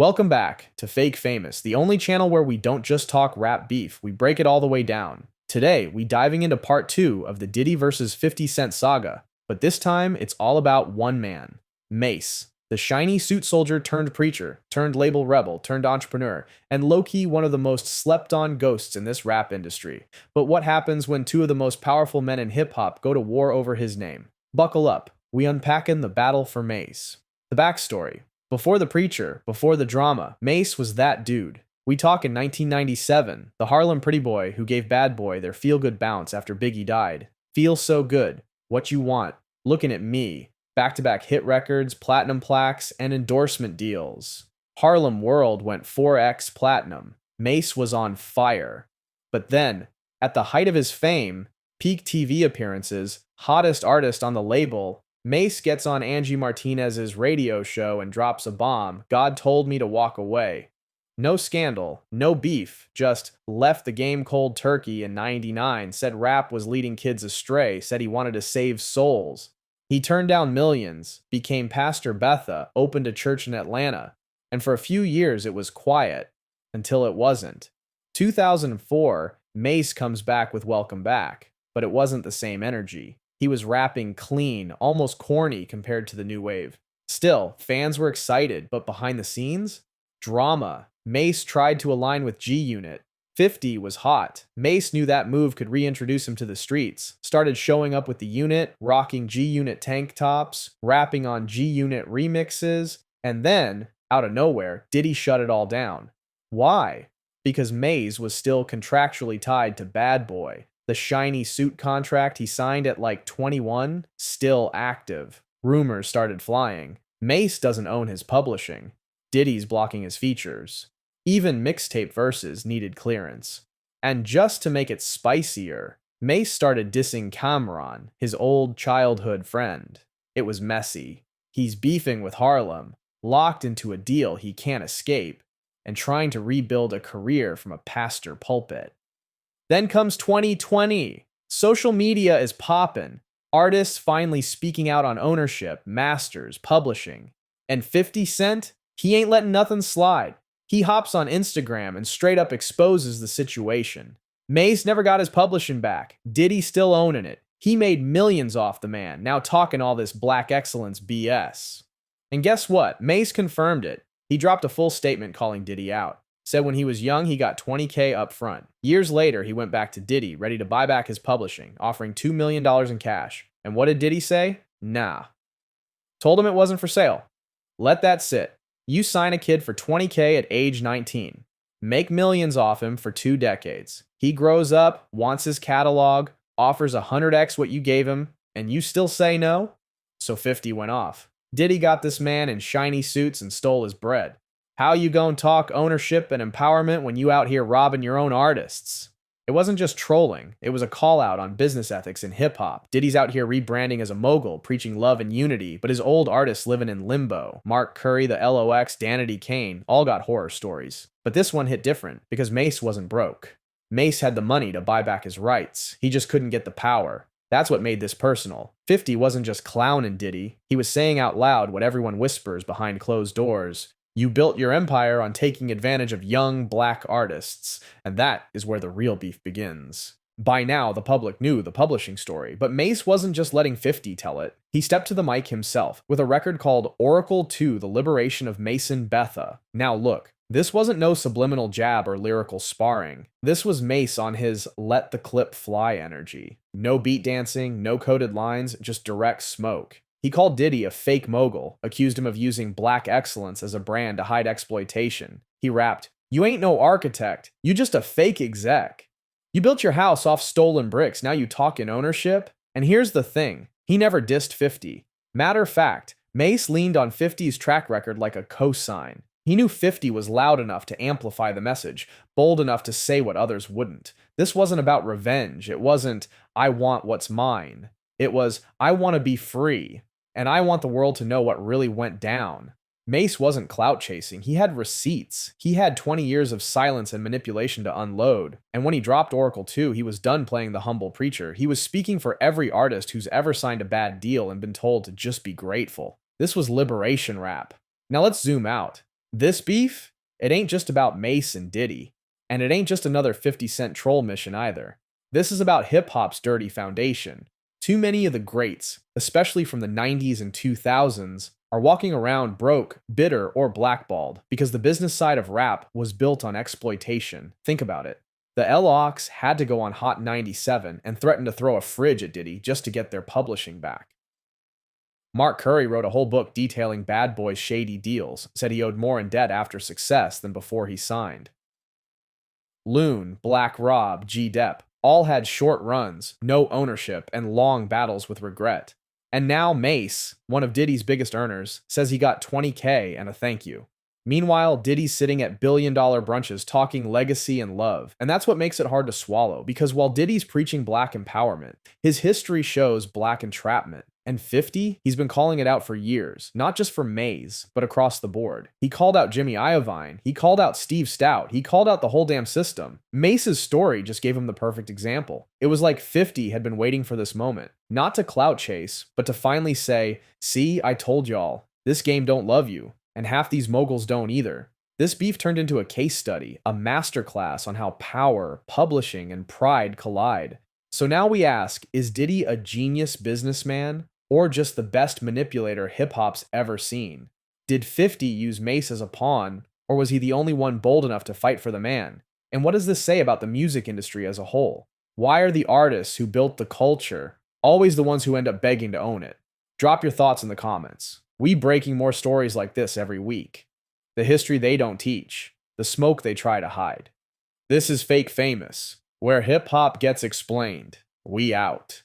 Welcome back to Fake Famous, the only channel where we don't just talk rap beef, we break it all the way down. Today, we diving into part 2 of the Diddy vs 50 Cent saga, but this time it's all about one man, Mase, the shiny suit soldier turned preacher, turned label rebel, turned entrepreneur, and low-key one of the most slept-on ghosts in this rap industry. But what happens when two of the most powerful men in hip-hop go to war over his name? Buckle up, we unpackin' the battle for Mase. The backstory. Before the preacher, before the drama, Mase was that dude. We talk in 1997, the Harlem pretty boy who gave Bad Boy their feel-good bounce after Biggie died. Feel so good. What you want. Looking at me. Back-to-back hit records, platinum plaques, and endorsement deals. Harlem World went 4x platinum. Mase was on fire. But then, at the height of his fame, peak TV appearances, hottest artist on the label, Mase gets on Angie Martinez's radio show and drops a bomb. God told me to walk away. No scandal, no beef, just left the game cold turkey in '99, said rap was leading kids astray, said he wanted to save souls. He turned down millions, became Pastor Betha, opened a church in Atlanta, and for a few years it was quiet, until it wasn't. 2004, Mase comes back with Welcome Back, but it wasn't the same energy. He was rapping clean, almost corny compared to the new wave. Still, fans were excited, but behind the scenes? Drama. Mase tried to align with G-Unit. 50 was hot. Mase knew that move could reintroduce him to the streets. Started showing up with the unit, rocking G-Unit tank tops, rapping on G-Unit remixes, and then, out of nowhere, Diddy shut it all down. Why? Because Mase was still contractually tied to Bad Boy. The shiny suit contract he signed at like 21, still active. Rumors started flying. Mase doesn't own his publishing. Diddy's blocking his features. Even mixtape verses needed clearance. And just to make it spicier, Mase started dissing Cameron, his old childhood friend. It was messy. He's beefing with Harlem, locked into a deal he can't escape, and trying to rebuild a career from a pastor pulpit. Then comes 2020. Social media is poppin'. Artists finally speaking out on ownership, masters, publishing. And 50 Cent? He ain't letting nothing slide. He hops on Instagram and straight up exposes the situation. Mase never got his publishing back. Diddy still owning it. He made millions off the man, now talking all this black excellence BS. And guess what? Mase confirmed it. He dropped a full statement calling Diddy out. Said when he was young, he got $20K up front. Years later, he went back to Diddy, ready to buy back his publishing, offering $2 million in cash. And what did Diddy say? Nah. Told him it wasn't for sale. Let that sit. You sign a kid for $20K at age 19. Make millions off him for 2 decades. He grows up, wants his catalog, offers 100x what you gave him, and you still say no? So 50 went off. Diddy got this man in shiny suits and stole his bread. How you gon' talk ownership and empowerment when you out here robbing your own artists? It wasn't just trolling, it was a call out on business ethics in hip-hop. Diddy's out here rebranding as a mogul, preaching love and unity, but his old artists living in limbo. Mark Curry, the LOX, Danity Kane, all got horror stories. But this one hit different, because Mase wasn't broke. Mase had the money to buy back his rights, he just couldn't get the power. That's what made this personal. 50 wasn't just clowning Diddy, he was saying out loud what everyone whispers behind closed doors. You built your empire on taking advantage of young black artists, and that is where the real beef begins. By now, the public knew the publishing story, but Mase wasn't just letting 50 tell it. He stepped to the mic himself with a record called Oracle 2: The Liberation of Mason Betha. Now look, this wasn't no subliminal jab or lyrical sparring. This was Mase on his let the clip fly energy. No beat dancing, no coded lines, just direct smoke. He called Diddy a fake mogul, accused him of using black excellence as a brand to hide exploitation. He rapped, "You ain't no architect, you just a fake exec. You built your house off stolen bricks, now you talkin' ownership?" And here's the thing, he never dissed 50. Matter of fact, Mase leaned on 50's track record like a cosign. He knew 50 was loud enough to amplify the message, bold enough to say what others wouldn't. This wasn't about revenge, it wasn't, I want what's mine. It was, I want to be free. And I want the world to know what really went down. Mase wasn't clout chasing, he had receipts. He had 20 years of silence and manipulation to unload. And when he dropped Oracle 2, he was done playing the humble preacher. He was speaking for every artist who's ever signed a bad deal and been told to just be grateful. This was liberation rap. Now let's zoom out. This beef, it ain't just about Mase and Diddy, and it ain't just another 50 Cent troll mission either. This is about hip hop's dirty foundation. Too many of the greats, especially from the 90s and 2000s, are walking around broke, bitter, or blackballed because the business side of rap was built on exploitation. Think about it. The LOX had to go on Hot 97 and threaten to throw a fridge at Diddy just to get their publishing back. Mark Curry wrote a whole book detailing Bad Boy's shady deals, said he owed more in debt after success than before he signed. Loon, Black Rob, G Dep all had short runs, no ownership, and long battles with regret. And now Mase, one of Diddy's biggest earners, says he got $20K and a thank you. Meanwhile, Diddy's sitting at billion-dollar brunches talking legacy and love. And that's what makes it hard to swallow, because while Diddy's preaching black empowerment, his history shows black entrapment. And 50, he's been calling it out for years, not just for Mase, but across the board. He called out Jimmy Iovine, he called out Steve Stout, he called out the whole damn system. Mase's story just gave him the perfect example. It was like 50 had been waiting for this moment, not to clout chase, but to finally say, see, I told y'all, this game don't love you. And half these moguls don't either. This beef turned into a case study, a masterclass on how power, publishing, and pride collide. So now we ask, is Diddy a genius businessman, or just the best manipulator hip-hop's ever seen? Did 50 use Mase as a pawn, or was he the only one bold enough to fight for the man? And what does this say about the music industry as a whole? Why are the artists who built the culture always the ones who end up begging to own it? Drop your thoughts in the comments. We breaking more stories like this every week. The history they don't teach. The smoke they try to hide. This is Fake Famous, where hip-hop gets explained. We out.